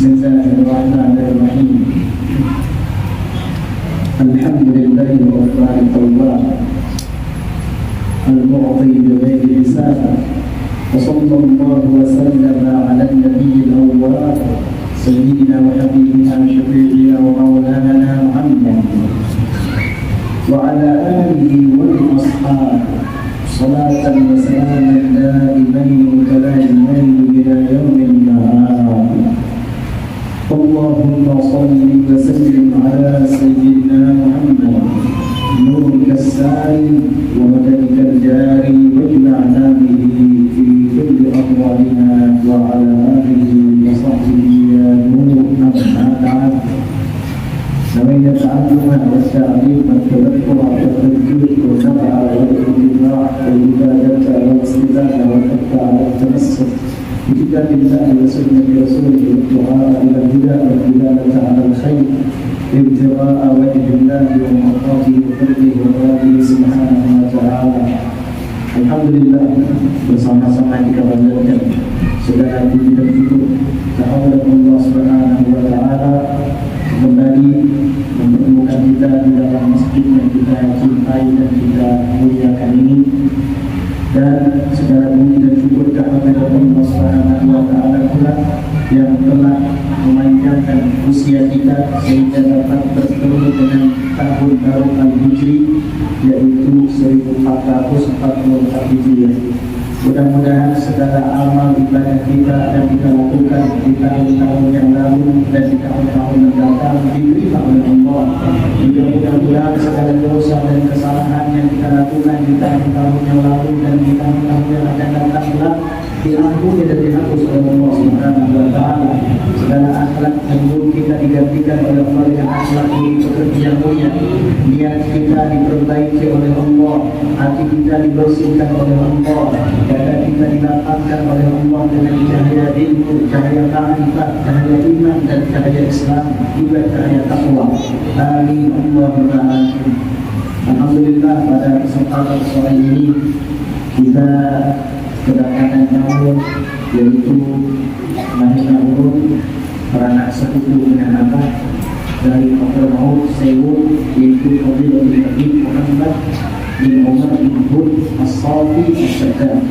Bismillahirrahmanirrahim. Alhamdulillahi wa Allah al-mu'ti bi-ghairi hisab. Wa sallallahu wa sallama 'ala an-nabiyil awwal sayyidina wa habibina syafi'ina wa maulana Muhammad wa 'ala alihi wa ashabihi salatan wa salaman daimain mutalazimain ila yaumil ma'ad. Allahumma salli wa sallim ala sayyidina Muhammad nurika as-sari wa madadika al-jari wa jma'na bihi fi kulli aqwalina wa ala alihi wa sahbihi ya nur amma ba'd. Namanya ta'alluma wa ta'lim wa tadakkur wa tadkir wa nafa'a wa ittiba' wa ibadata wa istidana wa taqwa wa tamassuk بكتاب الله وسنة رسوله والدعاء إلى الهدى والدلالة على الخير ابتغاء وجه الله ومرضاته وفضله ومراده سبحانه وتعالى. Alhamdulillah, bersama-sama kita panjatkan segala puji dan syukur kehadirat Allah Subhanahu wa taala kembali mempertemukan kita di dalam masjid yang kita cintai dan kita muliakan ini. Dan segala puji dan syukur kehadirat Allah Subhanahu wa taala pula yang telah memanjangkan usia kita sehingga dapat bertemu dengan tahun baru Al-Hijri, yaitu 1444 Hijriah. Mudah-mudahan segala amal ibadah kita yang kita lakukan di tahun-tahun yang lalu dan di tahun-tahun mendatang diterima oleh Allah. Juga mudah-mudahan segala dosa dan kesalahan yang kita lakukan di tahun-tahun yang lalu dan di tahun-tahun yang akan datang kelak diampuni dan dihapus oleh Allah Subhanahu wa taala. Segala akhlak yang buruk kita digantikan oleh Allah dengan akhlak yang mulia. Niat kita diperbaiki oleh Allah, hati kita dibersihkan oleh Allah, dada kita dilapangkan oleh Allah dengan cahaya ilmu, cahaya ma'rifat, cahaya iman dan cahaya Islam, juga cahaya taqwa. Amin Allahumma amin. Alhamdulillah, pada kesempatan sore ini kita kedatangan tamu yaitu Mahina Urut, beranak sepupu dengan abah dari Dr. Maud Sewu, yaitu Fadilul Habib Muhammad bin Umar bin Hud As-Safi As-Sadar.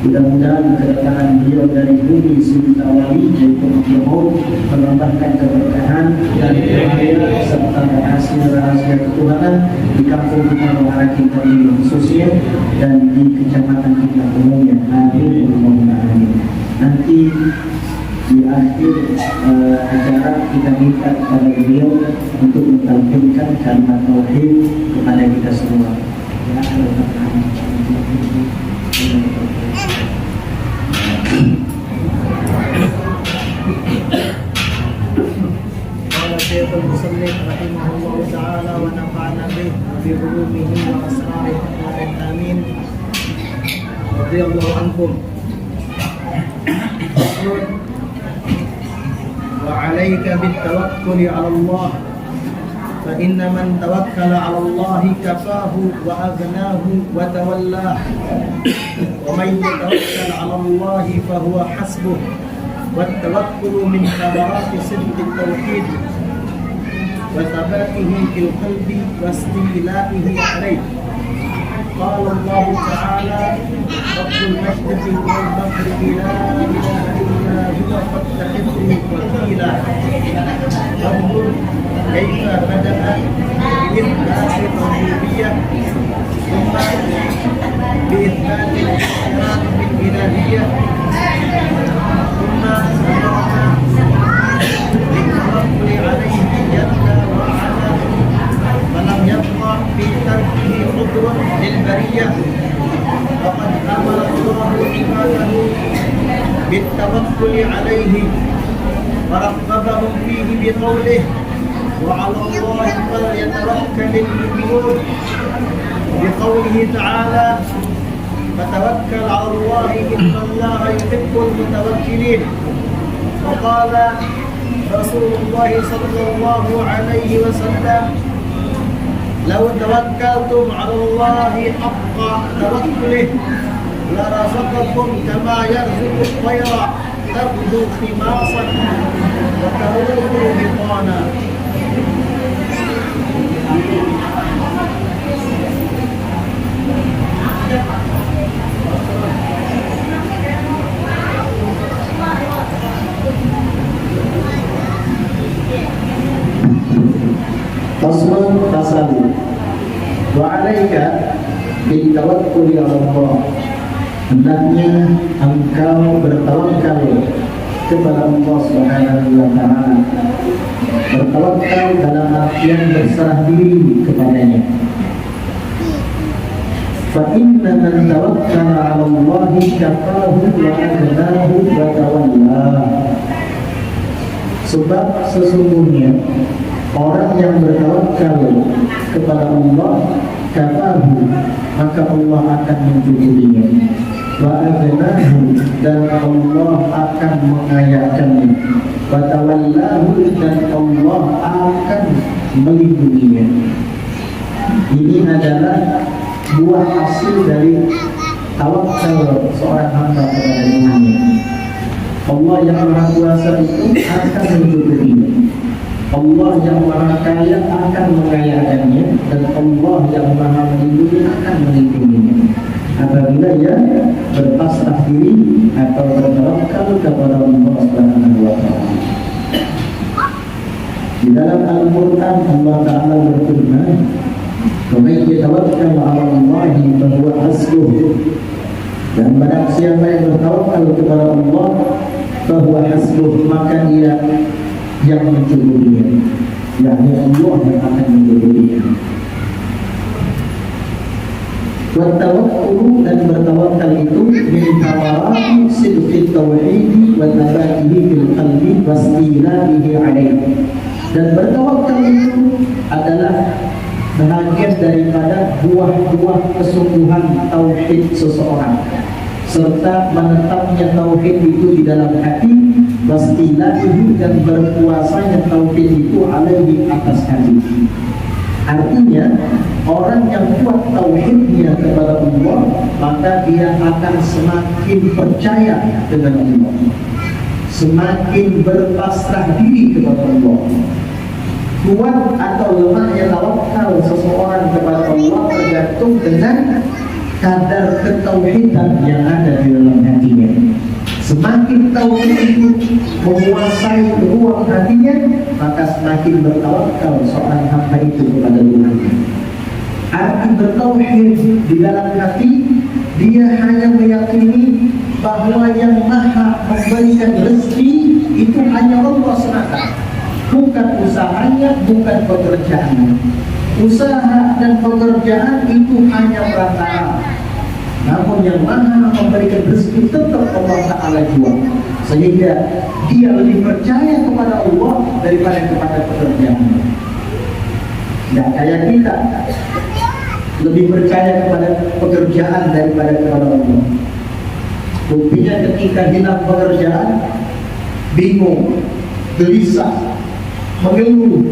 Mudah-mudahan kedatangan beliau dari bumi Sintawali yaitu Dr. Maud menambahkan keberkahan dan kehadiran serta rahasia-rahasia ketuhanan di kampung kita Muara kita ini khususnya dan di kecamatan kita umumnya. Amin Allahumma amin. Nanti di akhir acara kita minta kepada beliau untuk mentalkinkan kalimat tauhid kepada kita semua. Ya, Syekh al-Musannif rahimahullah ta'ala wa nafa'ana bih bi ulumihi wa asrarihi amin. Radhiyallahu ankum. وعليك بالتوكل على الله فإن من توكل على الله كفاه وأغناه وتولاه ومن يتوكل على الله فهو حسبه والتوكل من ثمرات صدق التوحيد وثباته في القلب واستيلائه عليه. قال الله تعالى رب المشرق والمغرب لا إله إلا هو فاتخذه وكيلا. انظر كيف بدأ بإثبات الربوبية ثم بإثبات الإقرار بالإلهية ثم أمرنا بالتوكل عليه جل وعلا فلم يبقى في تركه عذر للبرية. وقد أمر الله عباده بالتوكل عليه ورغبهم فيه بقوله وعلى الله فليتوكل المؤمنون، بقوله تعالى فتوكل على الله إن الله يحب المتوكلين. وقال رسول الله صلى الله عليه وسلم لو توكلتم على الله حق توكله لرزقكم كما يرزق الطير تبدو خماصا وتروح بطانا. Faslun tasalu wa alaika bitawakkuli ala Allah. Hendaknya engkau bertawakal kepada Allah Subhanahu wa taala. Bertawakal dalam artian berserah diri kepadanya. Fa inna man tawakkala 'ala Allah kafahu wa aghnahu wa tawalla. Sebab sesungguhnya orang yang bertawakal kepada Allah kafahu, maka Allah akan mencukupinya. Wa aghnahu, dan Allah akan mengayakannya. Wa tawallahu, dan Allah akan melindunginya. Ini adalah buah hasil dari tawakal seorang hamba kepada Tuhannya. Allah yang Maha Kuasa itu akan mencukupinya. Allah yang Maha Kaya akan mengayakannya, dan Allah yang Maha Melindungi akan melindunginya apabila ia berpasrah diri atau bertawakal kepada Allah Subhanahu wa taala. Di dalam Al-Qur'an Allah Ta'ala berfirman, "Wa may yatawakkal 'ala Allahi fa huwa hasbuh." Dan barang siapa yang bertawakal kepada Allah, fa huwa hasbuh, maka ia yang mencukupinya, yakni Allah yang akan mencukupinya. Wa tawakkul, dan bertawakal itu min tawarati sidqi tauhid wa thabatihi fil qalbi wastilaihi alaihi. Dan bertawakal itu adalah bahagian daripada buah-buah kesungguhan tauhid seseorang, serta menetapnya tauhid itu di dalam hati, wastilaihi, dan berkuasanya tauhid itu alaihi, atas hati. Artinya orang yang kuat tauhidnya kepada Allah, maka dia akan semakin percaya dengan Allah, semakin berpasrah diri kepada Allah. Kuat atau lemahnya tawakal seseorang kepada Allah tergantung dengan kadar ketauhidan yang ada di dalam hatinya. Semakin tauhid itu menguasai ruang hatinya, maka semakin bertawakal seorang hamba itu kepada Tuhan. Arti bertauhid di dalam hati, dia hanya meyakini bahwa yang Maha memberikan rezeki itu hanya Allah semata, bukan usahanya, bukan pekerjaannya. Usaha dan pekerjaan itu hanya perantara, namun yang Maha memberikan rezeki tetap Allah Ta'ala jua. Sehingga dia lebih percaya kepada Allah daripada kepada pekerjaan. Tidak kayak kita, lebih percaya kepada pekerjaan daripada kepada Allah. Buktinya ketika hilang pekerjaan, bingung, gelisah, mengeluh.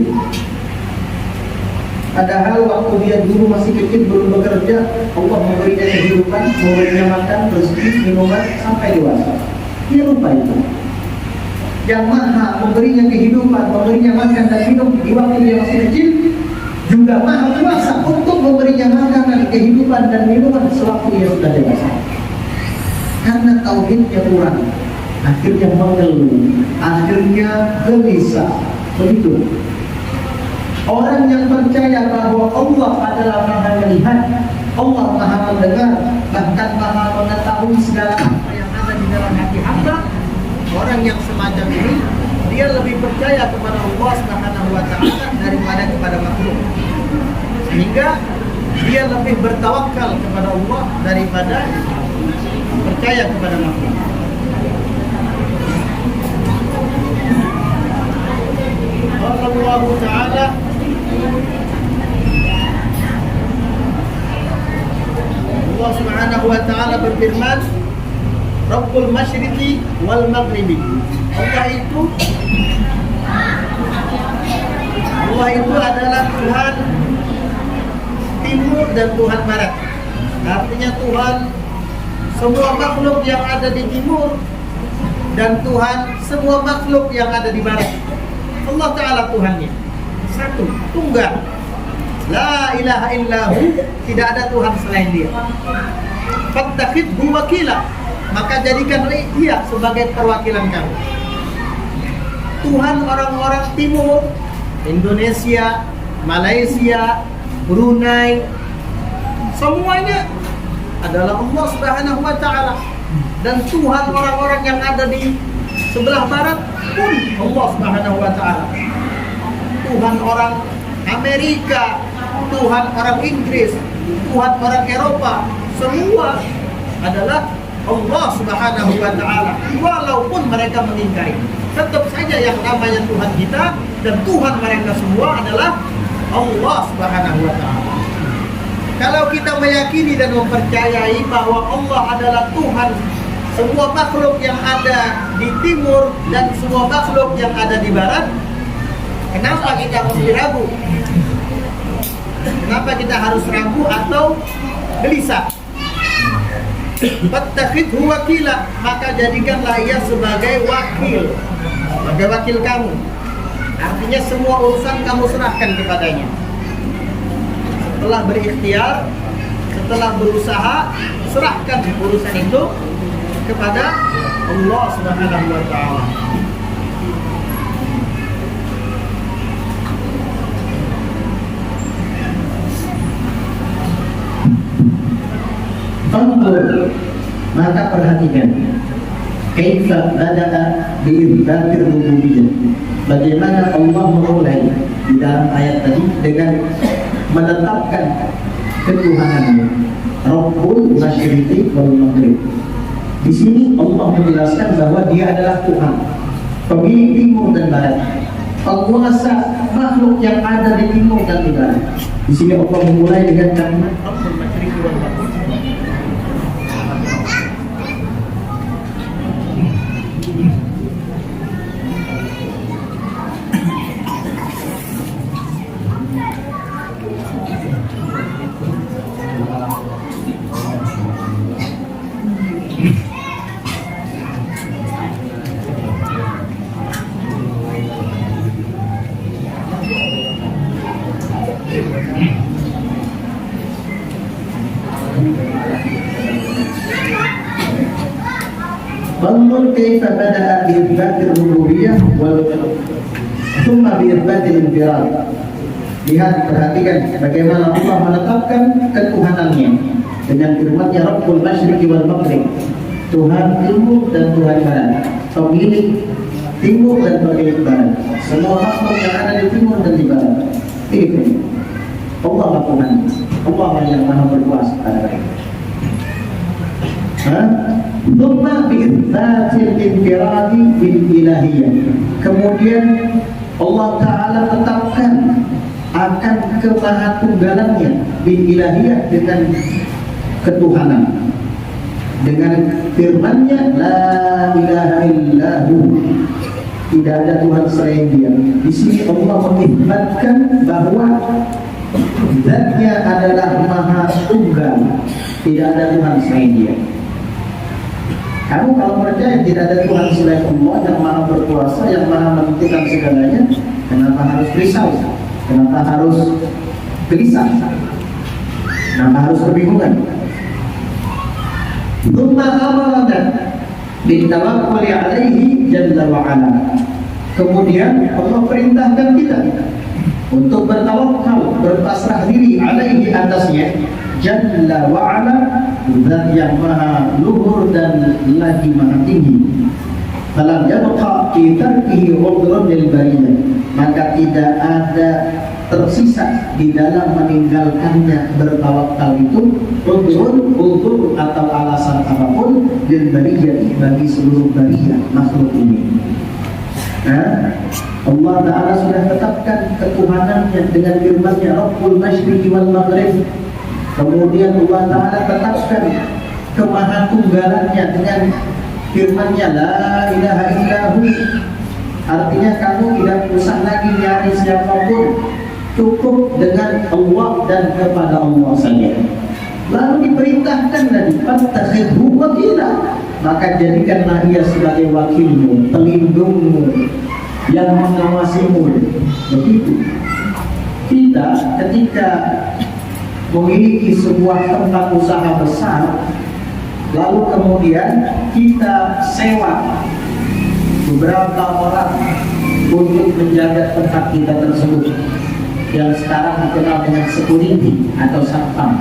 Padahal waktu dia dulu masih kecil belum bekerja, Allah memberinya kehidupan, memberinya makan, rezeki, minuman sampai dewasa. Dia lupa itu. Yang Maha memberinya kehidupan, memberinya makan dan minum di waktu dia masih kecil, juga Maha Kuasa untuk memberinya makanan, kehidupan dan minuman sewaktu dia sudah dewasa. Karena tauhidnya kurang, akhirnya mengeluh, akhirnya gelisah. Begitu. Orang yang percaya bahwa Allah adalah Maha melihat, Allah Maha mendengar, bahkan Maha mengetahui segala apa yang ada di dalam hati hamba, orang yang semacam ini dia lebih percaya kepada Allah Subhanahu wa taala daripada kepada makhluk. Sehingga dia lebih bertawakal kepada Allah daripada percaya kepada makhluk. Allah Ta'ala Allah Subhanahu wa taala berfirman, Rabbul Masyriqi wal Maghribi. Allah itu adalah Tuhan timur dan Tuhan barat. Artinya Tuhan semua makhluk yang ada di timur dan Tuhan semua makhluk yang ada di barat. Allah Ta'ala Tuhannya satu, tunggal, la ilaha illahu, tidak ada Tuhan selain dia. Fattakhidhu wakila, maka jadikan dia sebagai perwakilan kamu. Tuhan orang-orang timur, Indonesia, Malaysia, Brunei, semuanya adalah Allah Subhanahu wa Ta'ala. Dan Tuhan orang-orang yang ada di sebelah barat pun Allah Subhanahu wa Ta'ala. Tuhan orang Amerika, Tuhan orang Inggris, Tuhan orang Eropa, semua adalah Allah Subhanahu wa Ta'ala. Walaupun mereka mengingkari, tetap saja yang namanya Tuhan kita dan Tuhan mereka semua adalah Allah Subhanahu wa Ta'ala. Kalau kita meyakini dan mempercayai bahwa Allah adalah Tuhan semua makhluk yang ada di timur dan semua makhluk yang ada di barat, kenapa kita mesti ragu? Kenapa kita harus ragu atau gelisah? Fattakhidhu wakila, maka jadikanlah ia sebagai wakil kamu. Artinya semua urusan kamu serahkan kepadanya. Setelah berikhtiar, setelah berusaha, serahkan urusan itu kepada Allah Subhanahu wa Ta'ala. Fanzur, maka perhatikan kaifa bada'a bi'ibadatir rububiyyah, bagaimana Allah memulai di dalam ayat tadi dengan menetapkan ketuhanannya, Rabbul Masyriqi wal Maghrib. Di sini Allah menjelaskan bahwa Dia adalah Tuhan, pemilik timur dan barat, penguasa makhluk yang ada di timur dan di barat. Di sini Allah memulai dengan kalimat Rabbul Masyriqi wal Maghrib. Fanzur kaifa bada'a bi'ibadatir rububiyyah wal thumma bi'ibadatil infirad. Lihat, perhatikan bagaimana Allah menetapkan ketuhanannya dengan firman-Nya Rabbul Masyriqi wal Maghrib, Tuhan timur dan Tuhan barat, pemilik timur dan pemilik barat, semua makhluk yang ada di timur dan di barat. Ini Allah lah Tuhan, Allah lah yang maha berkuasa pada mereka. Thumma bi'idzatil infiradi bil ilahiyah. Kemudian Allah Ta'ala tetapkan akan kemahatunggalannya bil ilahiyah, dengan ketuhanan, dengan firman-Nya la ilaha illahu, tidak ada Tuhan selain Dia. Di sini Allah mengisbatkan bahwa Zat-Nya adalah maha tunggal, tidak ada Tuhan selain Dia. Kamu kalau percaya tidak ada Tuhan selain Allah yang maha berkuasa, yang maha menentukan segalanya, kenapa harus risau? Kenapa harus gelisah? Kenapa harus kebingungan? Tsumma amarana bitawakkuli alaihi jalla wa ala. Kemudian Allah perintahkan kita untuk bertawakal, berpasrah diri alaihi, atasnya, jalla wa ala, zat yang maha luhur dan lagi maha tinggi. Falam yabqa fi tarkihi udhrun lil bariyah, maka tidak ada tersisa di dalam meninggalkannya bertawakal itu udhrun atau alasan apapun lil bariyah, bagi seluruh bariyah makhluk ini. Allah Ta'ala sudah tetapkan ketuhanannya dengan firman-Nya Rabbul Masyriqi wal Maghrib. Kemudian Allah Ta'ala tetapkan kemahatunggalannya dengan firman-Nya la ilaha illahu. Artinya kamu tidak usah lagi nyari siapapun, cukup dengan Allah dan kepada Allah saja. Lalu diperintahkan lagi fattakhidhu wakila, maka jadikanlah ia sebagai wakilmu, pelindungmu, yang mengawasimu. Begitu. Kita ketika memiliki sebuah tempat usaha besar, lalu kemudian kita sewa beberapa orang untuk menjaga tempat kita tersebut, yang sekarang dikenal dengan security atau satpam.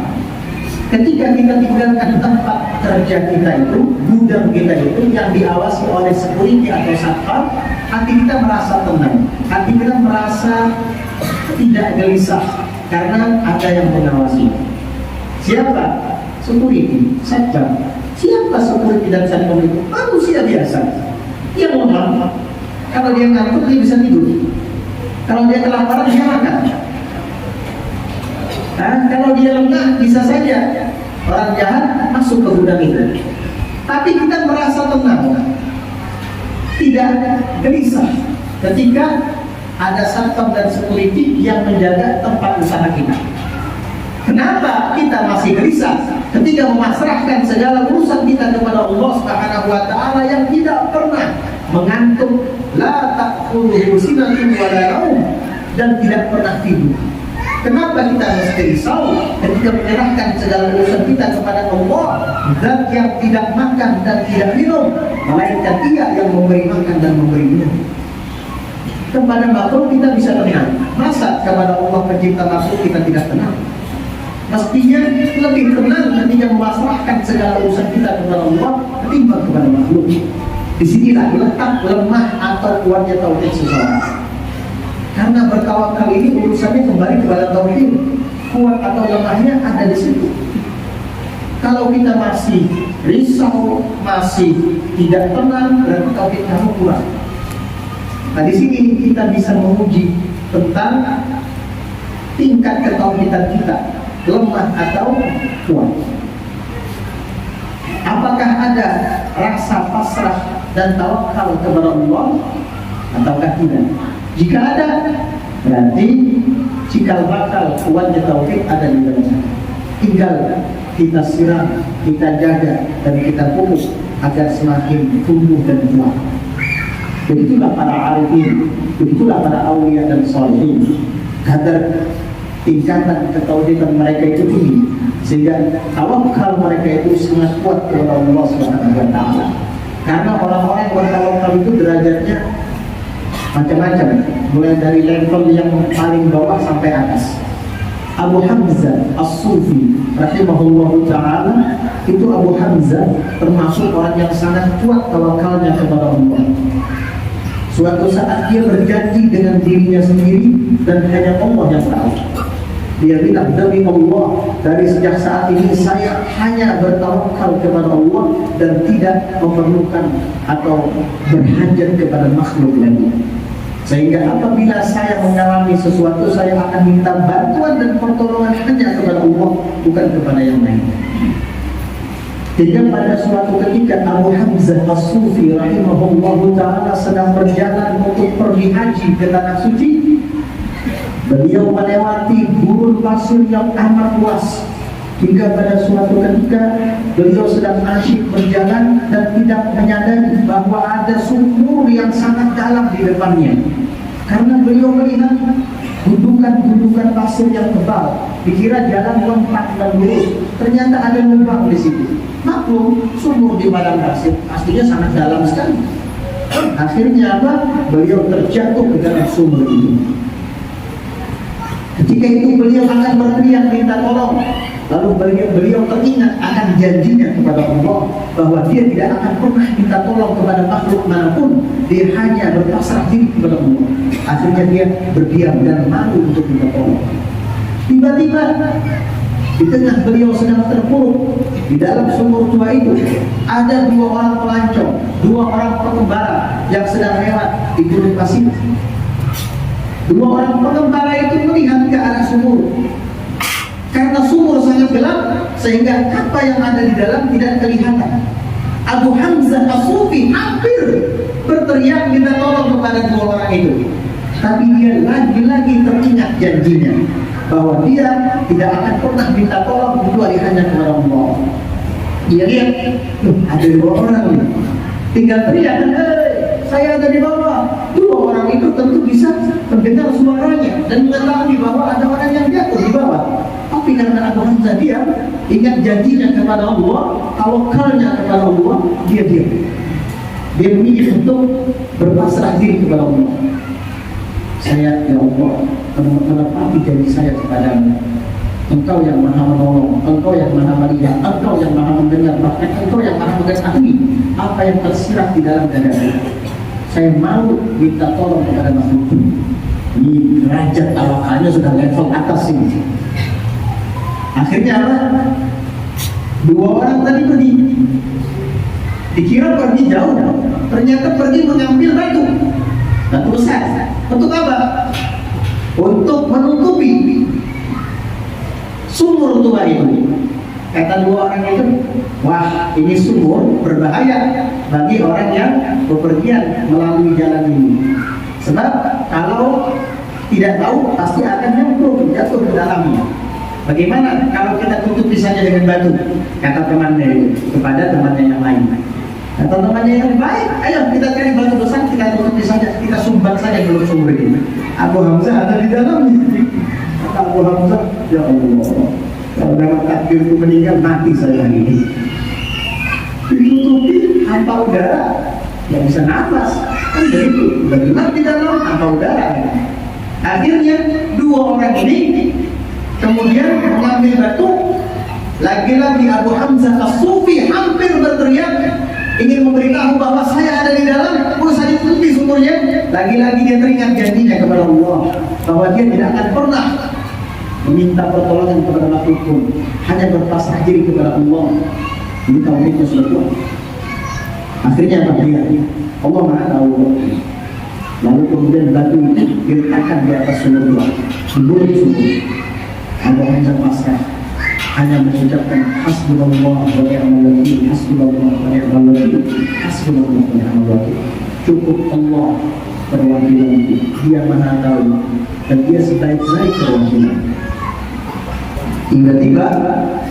Ketika kita tinggalkan tempat kerja kita itu, gudang kita itu yang diawasi oleh security atau satpam, hati kita merasa tenang, hati kita merasa tidak gelisah karena ada yang mengawasi. Siapa? Security, satpam. Siapa security dan satpam itu? Manusia biasa yang lemah. Kalau dia ngantuk dia bisa tidur. Kalau dia kelaparan dia makan. Nah, kalau dia lengah bisa saja orang jahat masuk ke gudang itu. Tapi kita merasa tenang, tidak gelisah ketika ada satpam dan security yang menjaga tempat usaha kita. Kenapa kita masih gelisah ketika memasrahkan segala urusan kita kepada Allah Subhanahu wa taala yang tidak pernah mengantuk, la ta'khudhuhu sinatun wa la naum, dan tidak pernah tidur? Kenapa kita mesti risau ketika menyerahkan segala urusan kita kepada Allah, Zat yang tidak makan dan tidak minum, melainkan Dia yang memberi makan dan memberi minum? Kepada makhluk kita bisa tenang, masa kepada Allah pencipta makhluk kita tidak tenang? Mestinya lebih tenang ketika memasrahkan segala urusan kita kepada Allah ketimbang kepada makhluk. Disinilah letak lemah atau kuatnya tauhid seseorang. Karena bertawakal ini urusannya kembali kepada tauhid. Kuat atau lemahnya ada di situ. Kalau kita masih risau, masih tidak tenang, berarti tauhid kamu kurang. Nah, di sini kita bisa menguji tentang tingkat ketauhidan kita, lemah atau kuat. Apakah ada rasa pasrah dan tawakal kepada Allah ataukah tidak? Jika ada, berarti cikal bakal kuatnya tauhid ada di dalam sana. Tinggal kita siram, kita jaga, dan kita pupuk agar semakin tumbuh dan kuat. Begitulah para arifin, begitulah para awliya dan sholihin. Kadar tingkatan ketauhidan mereka itu tinggi, sehingga tawakal mereka itu sangat kuat kepada Allah Subhanahu wa taala. Karena orang-orang yang bertawakal itu derajatnya macam-macam, mulai dari level yang paling bawah sampai atas. Abu Hamzah As-Sufi rahimahullahu ta'ala, itu Abu Hamzah termasuk orang yang sangat kuat tawakalnya kepada Allah. Suatu saat dia berjanji dengan dirinya sendiri dan hanya Allah yang tahu. Dia bilang, demi Allah, dari sejak saat ini saya hanya bertawakal kepada Allah dan tidak memerlukan atau berhajat kepada makhluk lagi. Sehingga apabila saya mengalami sesuatu, saya akan minta bantuan dan pertolongan hanya kepada Allah, bukan kepada yang lain. Sehingga pada suatu ketika Abu Hamzah As-Sufi rahimahullahu ta'ala sedang berjalan untuk pergi haji ke tanah suci. Beliau melewati gurun pasir yang amat luas, hingga pada suatu ketika beliau sedang asyik berjalan dan tidak menyadari bahwa ada sumur yang sangat dalam di depannya. Karena beliau melihat gundukan-gundukan pasir yang tebal, dikira jalan lompat dan lurus, ternyata ada lubang di situ. Maklum, sumur di padang pasir pastinya sangat dalam sekali. Akhirnya apa? Beliau terjatuh ke dalam sumur itu. Ketika itu beliau akan berteriak minta tolong. Lalu beliau teringat akan janjinya kepada Allah bahwa dia tidak akan pernah minta tolong kepada makhluk manapun. Dia hanya berpasrah diri kepada Allah. Akhirnya dia berdiam dan malu untuk minta tolong. Tiba-tiba di tengah beliau sedang terpuruk di dalam sumur tua itu, ada dua orang pelancong, dua orang pengembara yang sedang lewat di gurun pasir. Dua orang pengembara itu melihat ke arah sumur. Karena sumur sangat gelap, sehingga apa yang ada di dalam tidak kelihatan. Abu Hamzah As-Sufi hampir berteriak minta tolong kepada dua orang itu, tapi dia lagi-lagi teringat janjinya bahwa dia tidak akan pernah minta tolong kecuali hanya kepada Allah. Dia lihat, ada 2 orang nih. Tinggal teriak, saya ada di bawah. 2 orang itu tentu bisa mendengar suaranya dan mengetahui bahwa ada orang yang jatuh di bawah. Tapi karena Abu Hamzah dia ingat janjinya kepada Allah, tawakalnya kepada Allah, dia diam. Dia memilih untuk berpasrah diri kepada Allah. Saya, ya Allah, menepati janji saya kepadamu. Engkau yang maha menolong, Engkau yang maha melihat, Engkau yang maha mendengar, bahkan Engkau yang maha mengetahui apa yang tersirat di dalam dadaku. Saya mau minta tolong kepada makhluk. Ini derajat tawakalnya sudah level atas ini. Akhirnya apa? 2 orang tadi pergi. Dikira pergi jauh, ternyata pergi mengambil batu besar. Untuk apa? Untuk menutupi sumur tua itu. Kata 2 orang itu, wah ini sumur berbahaya bagi orang yang bepergian melalui jalan ini. Sebab kalau tidak tahu pasti akan nyemplung jatuh ke dalamnya. Bagaimana kalau kita tutupi saja dengan batu? Kata temannya itu kepada temannya yang lain. Kata temannya yang baik, ayo kita cari batu besar, kita tutupi saja, kita sumbat saja dulu sumur ini. Abu Hamzah ada di dalamnya. Kata Abu Hamzah, ya Allah, kalau dalam takdir itu meninggal, mati saya hari ini. Ditutupi tanpa udara, yang bisa nafas. Kan begitu, benar di dalam tanpa udara. Akhirnya 2 orang ini kemudian mengambil batu. Lagi-lagi Abu Hamzah As-Sufi hampir berteriak, ingin memberitahu bahwa saya ada di dalam, berusaha ditutupi sumurnya. Lagi-lagi dia teringat janjinya kepada Allah bahwa dia tidak akan pernah meminta pertolongan kepada makhluk pun, hanya berpasrah diri kepada Allah. Ini tauhidnya sudah kuat. Akhirnya apa dia? Allah Maha tahu. Lalu kemudian batu itu diletakkan di atas sumur dua, sebelum sumur. Abu Hamzah pasrah, hanya mengucapkan hasbunallah wa ni'mal wakil, hasbunallah wa ni'mal wakil, hasbunallah wa ni'mal wakil. Cukup Allah perwakilanku, Dia Maha tahu dan Dia sebaik-baik perwakilan. Tiba-tiba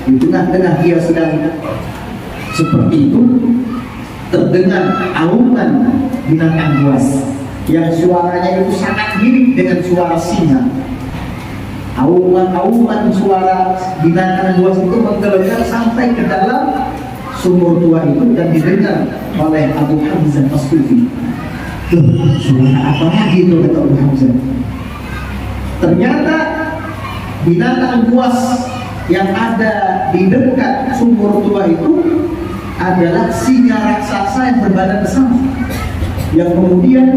di tengah-tengah dia sedang seperti itu, terdengar auman binatang buas yang suaranya itu sangat mirip dengan suara singa. Auman suara binatang buas itu menggelegar sampai ke dalam sumur tua itu dan didengar oleh Abu Hamzah As-Sufi. Suara apa lagi itu, kata Abu Hamzah? Ternyata binatang buas yang ada di dekat sumur tua itu adalah singa raksasa yang berbadan besar, yang kemudian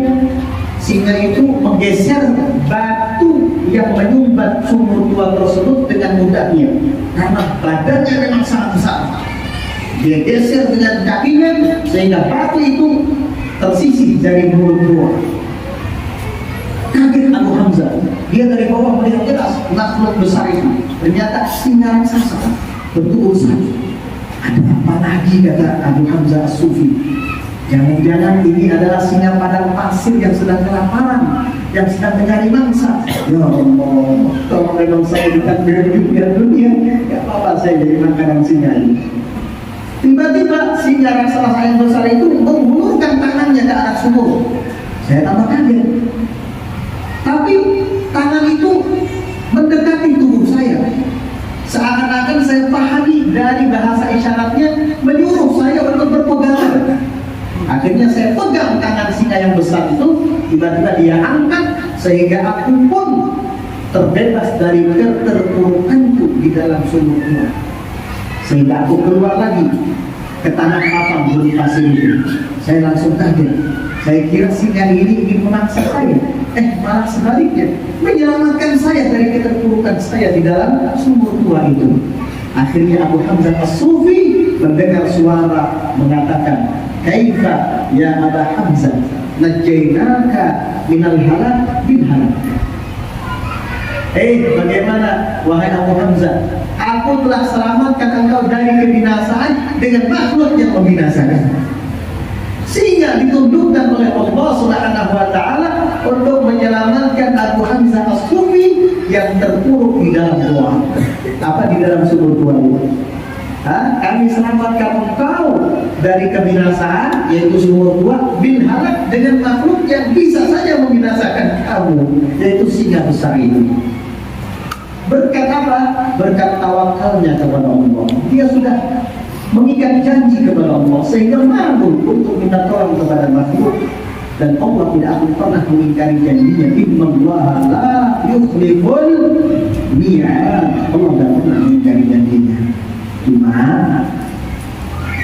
singa itu menggeser batu yang menyumbat sumur tua tersebut dengan mudahnya karena badannya memang sangat besar. Dia geser dengan kakinya sehingga batu itu tersisih dari mulut tua. Kaget Abu Hamzah, dia dari bawah melihat jelas makhluk besar itu. Ternyata singa raksasa. Bentuk urusan. Ada apa lagi, kata Abu Hamzah As-Sufi? Jangan-jangan ini adalah singa padang pasir yang sedang kelaparan, yang sedang mencari mangsa. Ya Allah, kalau memang saya ditakdir di dunia, ya apa saya jadi makanan singa ini? Tiba-tiba singa raksasa yang besar itu menghulurkan tangannya ke arah sumur. Saya tambah kaget. Tapi tangan itu mendekati tubuh saya. Seakan-akan saya pahami dari bahasa isyaratnya menyuruh saya untuk berpegangan. Akhirnya saya pegang tangan singa yang besar itu, tiba-tiba dia angkat sehingga aku pun terbebas dari keterpurukanku di dalam sumur tua. Sehingga aku keluar lagi ke tanah lapang bumi pasir itu. Saya langsung kaget. Saya kira singa ini ingin memaksa saya, malah sebaliknya menyelamatkan saya dari keterpurukan saya di dalam sumur tua itu. Akhirnya Abu Hamzah As-Sufi mendengar suara mengatakan, "Kaifa ya Abu Hamzah, najainaka minal halak bil halak." Bagaimana wahai Abu Hamzah, aku telah selamatkan engkau dari kebinasaan dengan makhluk yang membinasakan. Sehingga ditundukkan oleh Allah Subhanahu wa Ta'ala untuk menyelamatkan Abu Hamzah As-Sufi yang terpuruk di dalam gua, di dalam sumur tua itu. Kami selamatkan engkau dari kebinasaan, yaitu sumur tua, bin halak, dengan makhluk yang bisa saja membinasakan kamu, yaitu singa besar ini. Berkat apa? Berkat tawakalnya kepada Allah. Dia sudah mengikat janji kepada Allah sehingga mampu untuk minta tolong kepada makhluk, dan Allah tidak akan pernah mengingkari janjinya. Innallaha la yukhliful mi'ad. Allah tidak pernah mengingkari janjinya. Cuma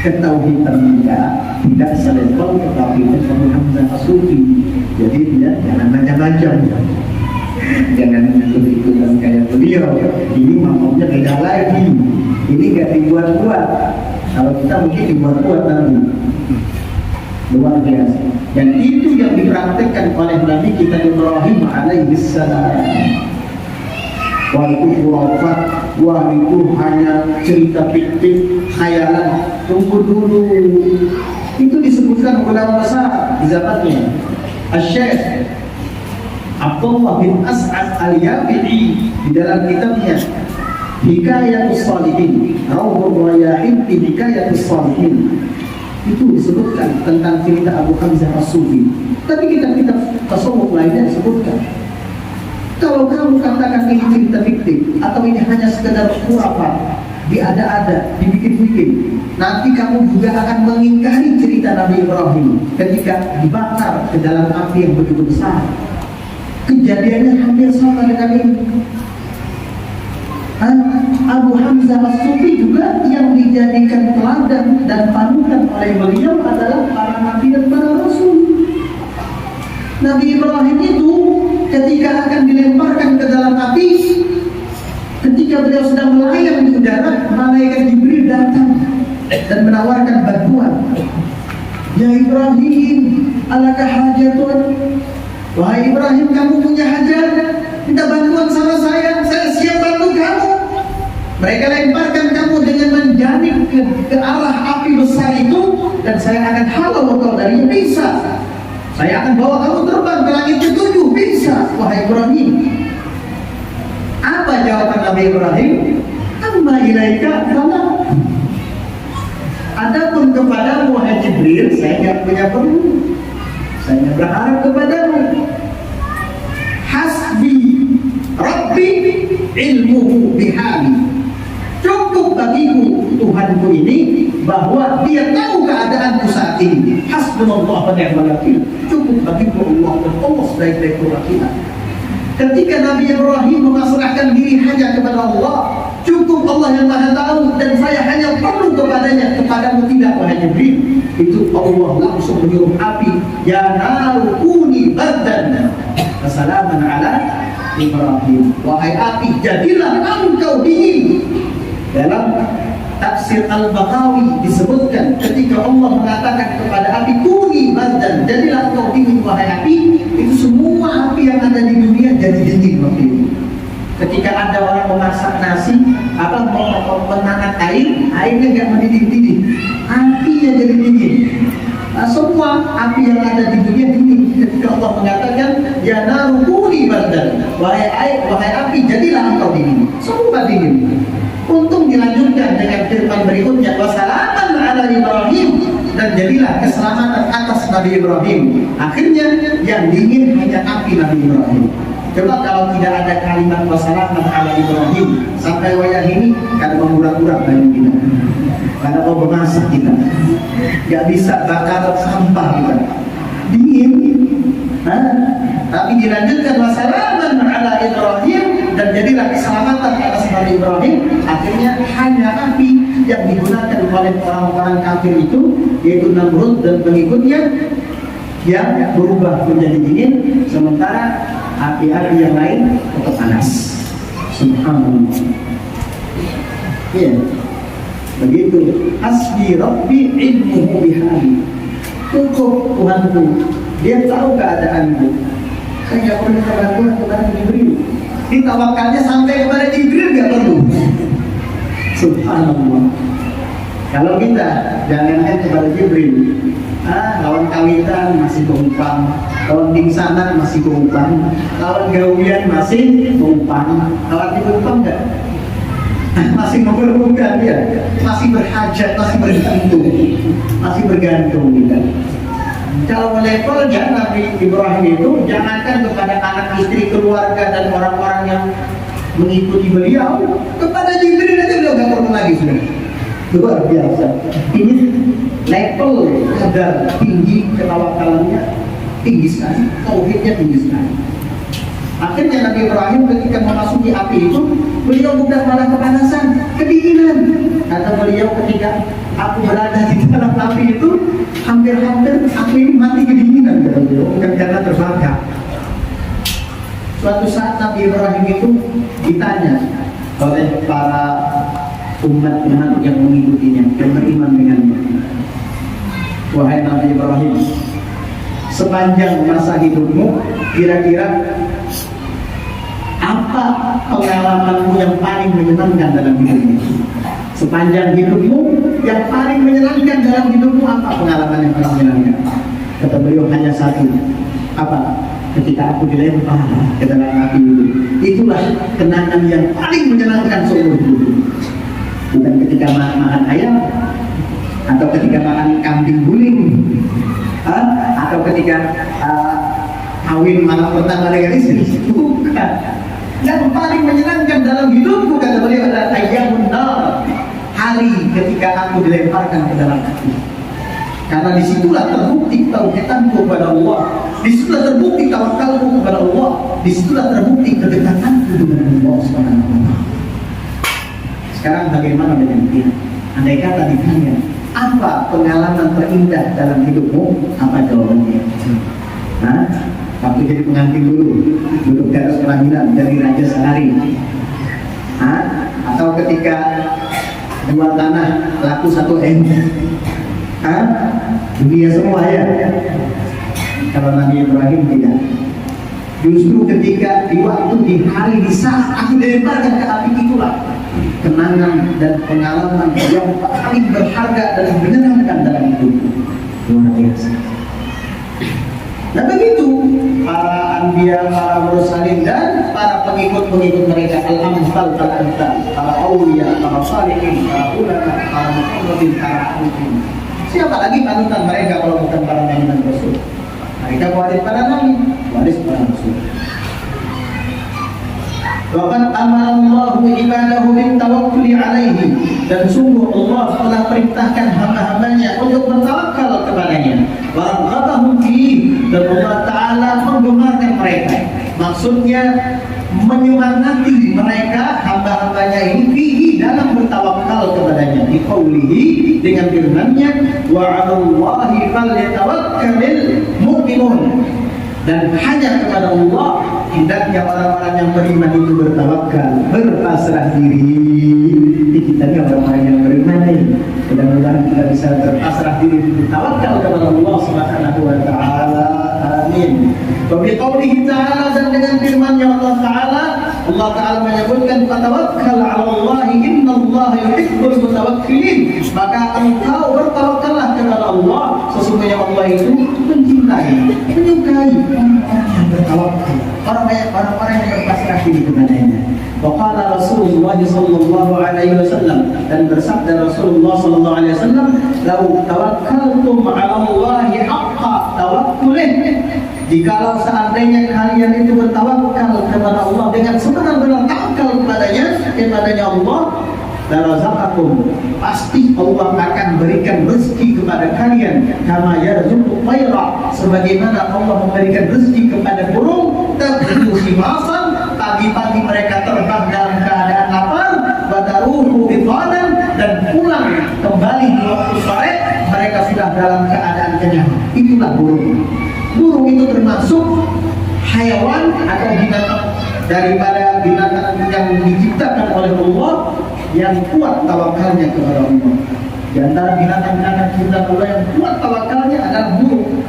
ketauhidan kita tidak selevel ketauhidan Abu Hamzah As-Sufi. Jadi jangan macam-macam, jangan ikut-ikutan kayak beliau. Ini maunya beda lagi. Ini gak dibuat-buat. Kalau kita mungkin dibuat-buat nanti. Luar biasa. Dan itu yang dipraktekkan oleh Nabi kita Ibrahim alaihissalam. Wah itu khurafat, wah itu hanya cerita fiktif, khayalan. Tunggu dulu. Itu disebutkan ulama besar di zamannya. Asy-Syaikh Abdullah bin As'ad Al-Yafi'i di dalam kitabnya Hikayatus Shalihin, Rawdhur Rayahin fi Hikayatus Shalihin, itu disebutkan tentang cerita Abu Hamzah As-Sufi. Tapi kitab-kitab tasawuf lainnya disebutkan. Kalau kamu katakan ini cerita fiktif atau ini hanya sekedar khurafat, diada-ada, dibikin-bikin, nanti kamu juga akan mengingkari cerita Nabi Ibrahim ketika dibakar ke dalam api yang begitu besar. Kejadiannya hampir sama dengan ini. Abu Hamzah As-Sufi juga yang dijadikan teladan dan panutan oleh beliau adalah para nabi dan para rasul. Nabi Ibrahim itu ketika akan dilemparkan ke dalam api, ketika beliau sedang melayang di udara, malaikat Jibril datang dan menawarkan bantuan. Ya Ibrahim, alaka hajatun? Wahai Ibrahim, kamu punya hajat? Minta bantuan sama saya siap bantu kamu. Mereka lemparkan kamu dengan menjanib ke arah api besar itu, dan saya akan halau engkau darinya. Bisa. Saya akan bawa kamu terbang ke langit ketujuh. Bisa, wahai Ibrahim. Apa jawaban Nabi Ibrahim? Amma ilaika kala. Adapun kepadamu wahai Jibril, saya tidak punya perlu. Saya berharap kepadamu. Hasbi Rabbi ilmuhu bihali. Cukup bagiku Tuhanku ini bahwa dia tahu keadaanku saat ini. Hasbunallah wa ni'mal wakil. Cukup bagiku Allah, dan Allah sebaik-baik wakil. Ketika Nabi Ibrahim memasrahkan diri hanya kepada Allah, cukup Allah yang Maha tahu, dan saya hanya perlu kepadanya, kepadamu tidak wahai Jibril. Itu Allah langsung menyuruh api, ya naru kuni bardan wassalaman ala Ibrahim. Wahai api, jadilah engkau dingin. Dalam tafsir Al-Baqawi disebutkan ketika Allah mengatakan kepada api kuni bardan, jadilah engkau dingin wahai api, itu semua api yang ada di dunia jadi dingin waktu itu. Ketika ada orang memasak nasi, apa menanam airnya nggak mendidih-didih, apinya jadi dingin. Semua api yang ada di dunia dingin. Ketika Allah mengatakan ya naru kuni bardan, wahai api, jadilah engkau dingin, semua dingin. Untung dilanjutkan dengan firman berikutnya, wassalaman ala Ibrahim, dan jadilah keselamatan atas Nabi Ibrahim. Akhirnya yang dingin hanya api Nabi Ibrahim. Coba kalau tidak ada kalimat wassalaman ala Ibrahim, sampai wayah ini kan mengurak-urak baju kita, karena mau memasak kita, gak bisa bakar sampah kita, dingin. Tapi dilanjutkan wassalaman ala Ibrahim, dan jadilah keselamatan atas Nabi Ibrahim. Akhirnya hanya api yang digunakan oleh orang-orang kafir itu, yaitu Namrud dan pengikutnya, yang berubah menjadi dingin, sementara api-api yang lain tetap panas. Subhanallah. Iya, begitu. Hasbi Rabbi ilmuhu bihali. Cukup Tuhanku, dia tahu keadaanku. Saya nggak perlu minta bantuan kepada Jibril. Ditawakalnya sampai kepada Jibril nggak perlu. Subhanallah. Kalau kita jangankan kepada Jibril, lawan kawitan masih tumpang, lawan pingsanan masih tumpang, lawan gawian masih tumpang, lawan tumpang enggak? masih memerlukan dia, masih berhajat, masih bergantung kita. Kalau levelnya Nabi Ibrahim itu jangankan kepada anak istri, keluarga dan orang-orang yang mengikuti beliau, kepada Jibril aja beliau gak perlu lagi sudah. Luar biasa. Ini level kadar tinggi ketawakalannya tinggi sekali, tauhidnya tinggi sekali. Akhirnya Nabi Ibrahim ketika memasuki api itu, beliau bukan malah kepanasan, kedinginan. Kata beliau, ketika aku berada di dalam api itu, hampir-hampir aku ini mati kedinginan. Kata beliau, bukan karena terbakar. Suatu saat Nabi Ibrahim itu ditanya oleh para umat-umat yang mengikutinya, yang beriman dengannya. Wahai Nabi Ibrahim, sepanjang masa hidupmu, kira-kira apa pengalamanmu yang paling menyenangkan dalam hidupmu? Sepanjang hidupmu, yang paling menyenangkan dalam hidupmu apa pengalaman yang paling menyenangkan? Kata beliau, hanya satu. Apa? Ketika aku dilempar ke dalam api itu. Itulah kenangan yang paling menyenangkan seumur hidup. Bukan ketika makan ayam, atau ketika makan kambing guling, atau ketika kawin malam pertama dengan istri. Bukan. Yang paling menyenangkan dalam hidupku, kata beliau, adalah ayyamun nar, hari ketika aku dilemparkan ke dalam api. Karena disitulah terbukti tauhidku kepada Allah, disitulah terbukti tawakalku kepada Allah, disitulah terbukti kedekatanku dengan Allah Subhanahu wa Ta'ala. Sekarang bagaimana dengan kita? Andai kata ditanya, apa pengalaman terindah dalam hidupmu? Apa jawabannya? Waktu jadi pengantin dulu, duduk di atas pelaminan dari Raja Sehari, atau ketika jual tanah laku 1 M, dunia semua ya. Kalau Nabi Ibrahim tidak. Justru ketika di hari di saat aku dilemparkan ke api, itulah kenangan dan pengalaman yang paling berharga dan menyenangkan dalam hidup. Luar biasa. Nah begitu para anbiya, para mursalin dan para pengikut-pengikut mereka, al-amsal, para awliya, para salihin, para ulama, para muhammadin, para arifin. Siapa lagi panutan mereka kalau bukan para nabi dan rasul? Mereka waris para nabi, waris para rasul. Waqad amara Allahu ibadahu bitawakkuli alaihi, dan sungguh Allah telah perintahkan hamba-hambanya untuk bertawakal kepadanya. Wa raghabahum fi, dan Allah Ta'ala menggemarkan mereka. Maksudnya menyemangati mereka hamba-hambanya ini fihi, dalam bertawakal kepadanya. Di qaulihi, dengan firman-Nya, wa 'alallahi falyatawakkalul mu'minun, dan hanya kepada Allah hendaknya orang-orang yang beriman itu bertawakal, berpasrah diri. Kita ini orang-orang yang beriman ini, mudah-mudahan kita bisa berpasrah diri, bertawakal kepada Allah Subhanahu wa Ta'ala. Amin. Wa biqaulihi ta'ala, dan dengan firman-Nya Allah Ta'ala, Allah Ta'ala menyebutkan, fatawakkal 'ala Allah innallaha yuhibbul mutawakkilin, maka engkau bertawakallah kepada Allah, sesungguhnya Allah itu menyukai orang-orang yang bertawakal, orang-orang yang berpasrah diri kepadanya. Wa qala Rasulullah sallallahu alaihi wasallam, dan bersabda Rasulullah sallallahu alaihi wasallam, "Lau tawakkaltum 'ala Allahi haqqa tawakkulih," jikalau seandainya kalian itu bertawakal kepada Allah dengan sebenar-benar tawakal kepadanya Allah, la razaqakum, pasti Allah akan berikan rezeki kepada kalian, kama yarzuqu tayra, sebagaimana Allah memberikan rezeki kepada burung, taghdu khimasan, pagi-pagi mereka terbang dalam keadaan lapar, bataruhu bifanan, dan pulang kembali di waktu sore mereka sudah dalam keadaan kenyang. Itulah burung. Burung itu termasuk hayawan atau binatang daripada binatang yang diciptakan oleh Allah yang kuat tawakalnya kepada Allah. Di antara binatang-binatang ciptaan Allah yang kuat tawakalnya adalah burung.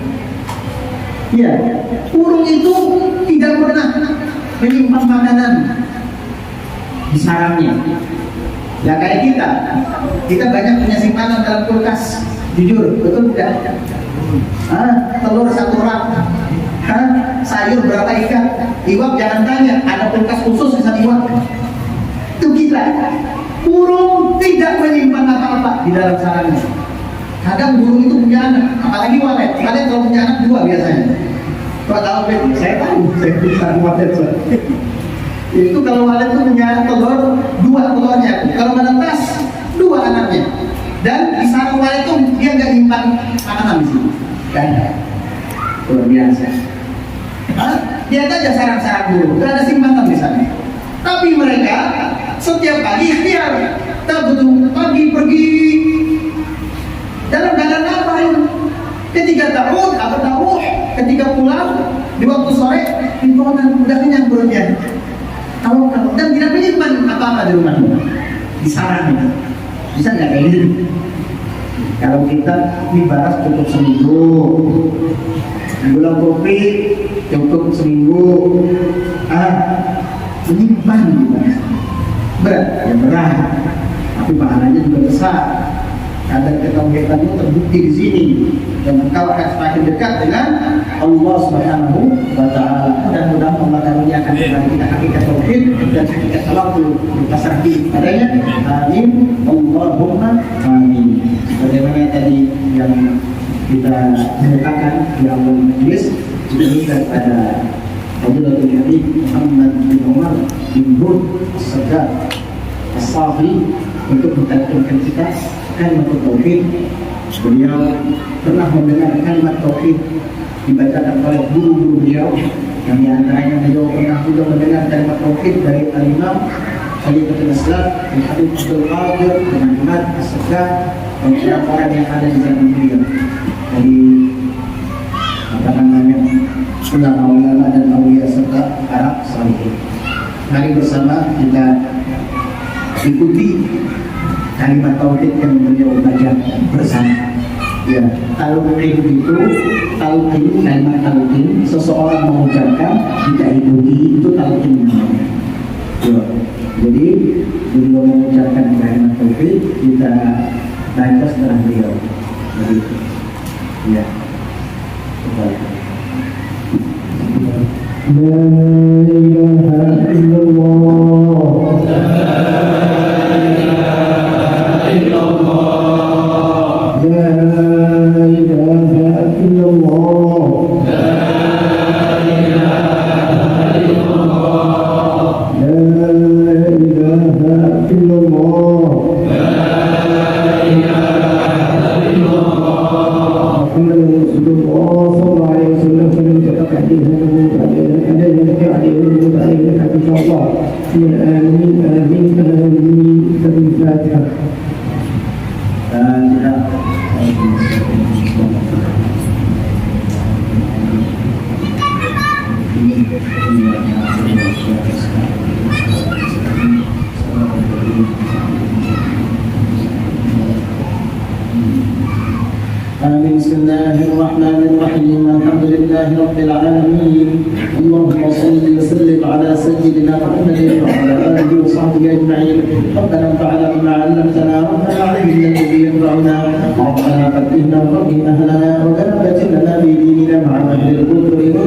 Ya, burung itu tidak pernah menyimpan makanan di sarangnya. Ya kayak kita banyak punya simpanan dalam kulkas. Jujur, betul tidak? Telur 1 rak, sayur berapa ikan, iwak jangan tanya, ada kulkas khusus bisa iwak. Itu kita. Burung tidak menyimpan apa-apa di dalam sarangnya. Kadang burung itu punya anak, apalagi walet. Walet kalau punya anak 2 biasanya. Kau tahu bet? Saya tahu, saya bisa walet. Itu kalau walet itu punya telur 2 telurnya. Kalau menetas 2 anaknya. Dan di sarang walet itu dia nggak nyimpan makanan di sini. Kan? Luar biasa. Lihat aja sarang-sarang burung, nggak ada simpanan di sana. Tapi mereka setiap pagi ikhtiar, tak butuh pagi pergi dalam keadaan apa ini? Ketika tahu, ketika pulang di waktu sore, lingkungan udah kenyang perutnya. Tahu dan tidak menyimpan apa-apa di rumah, di sarang. Bisa nggak kayak gitu? Kalau kita ibarat cukup seminggu, gula kopi cukup seminggu, menyimpan gitu. Berat, ya berat, tapi pahalanya juga besar. Kadar ketauhidanmu terbukti di sini, dan engkau akan semakin dekat dengan Allah Subhanahu wa Ta'ala. Mudah-mudahan Allah karuniakan kepada kita hakikat tauhid dan hakikat tawakkul tasarruf padanya. Amin. Allahumma amin. Sebagaimana tadi yang kita mengatakan di awal majlis, juga pada Fadilatul Habib Muhammad bin Umar bin Hud As-Sadat As-Safi untuk mengajarkan kita kalimat tauhid. Beliau pernah mendengar kalimat tauhid dibacakan oleh guru-guru beliau, yang diantaranya beliau pernah juga mendengar kalimat tauhid dari Al-Imam Khalifatul Islam Al-Habib Abdul Qadir bin Ahmad As-Sadat dan beberapa orang yang ada di zaman beliau dari ulama-ulama dan awliya serta Arab Salih. Mari bersama kita ikuti kalimat tauhid yang beliau baca bersama. Ya, talqin itu kalimat talqin seseorang mengucapkan kita ikuti, itu talqin namanya. Ya, jadi beliau mengucapkan kalimat tauhid, kita baca setelah beliau. Begitu. Ya. La ilaha illallah. Bismillahirrahmanirrahim. Alhamdulillahirrabbilalamin. Allahumma salli wa sallim ala sayyidina Muhammadin wa ala alihi wa sahbihi ajma'in. Rabbana fa'ala bima 'allamtana rabbana 'allimna alladhi yanfa'una rabbana fatina wa qina ahlana wa thabbat lana bi dinina ma'a ahli al-kufri wa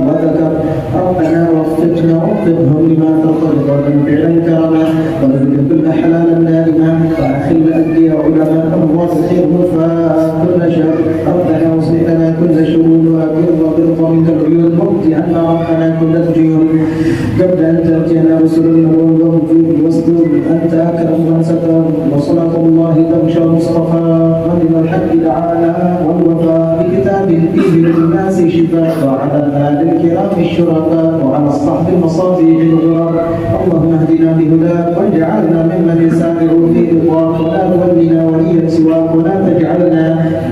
dhakar rabbana waffaqna waffaqhum lima taqaddama min fi'lin karama wa rizqna kulla halalan na'ima wa akhil al-anbiya ulama wa كل شر ربنا واصلح لنا كل شرور وبرق منك العيون واقض عنا ربنا كل الديون قبل ان تاتينا رسل النور والوجود واستر انت اكرم من ستر وصلاه الله تغشى المصطفى من الحق تعالى والوفاء بكتاب فيه للناس شفاء وعلى الآل الكرام الشرفاء وعلى الصحب المصابيح الغرار. اللهم اهدنا بهداك واجعلنا ممن يسارع في رضاك ولا تولنا وليا سواك ولا تجعلنا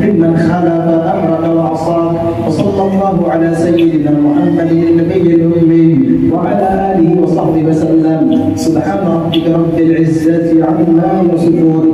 ممن خالف امرك وعصاك. وصلى الله على سيدنا محمد النبي الامي وعلى اله وصحبه وسلم. سبحان ربك رب العزه عما يصفون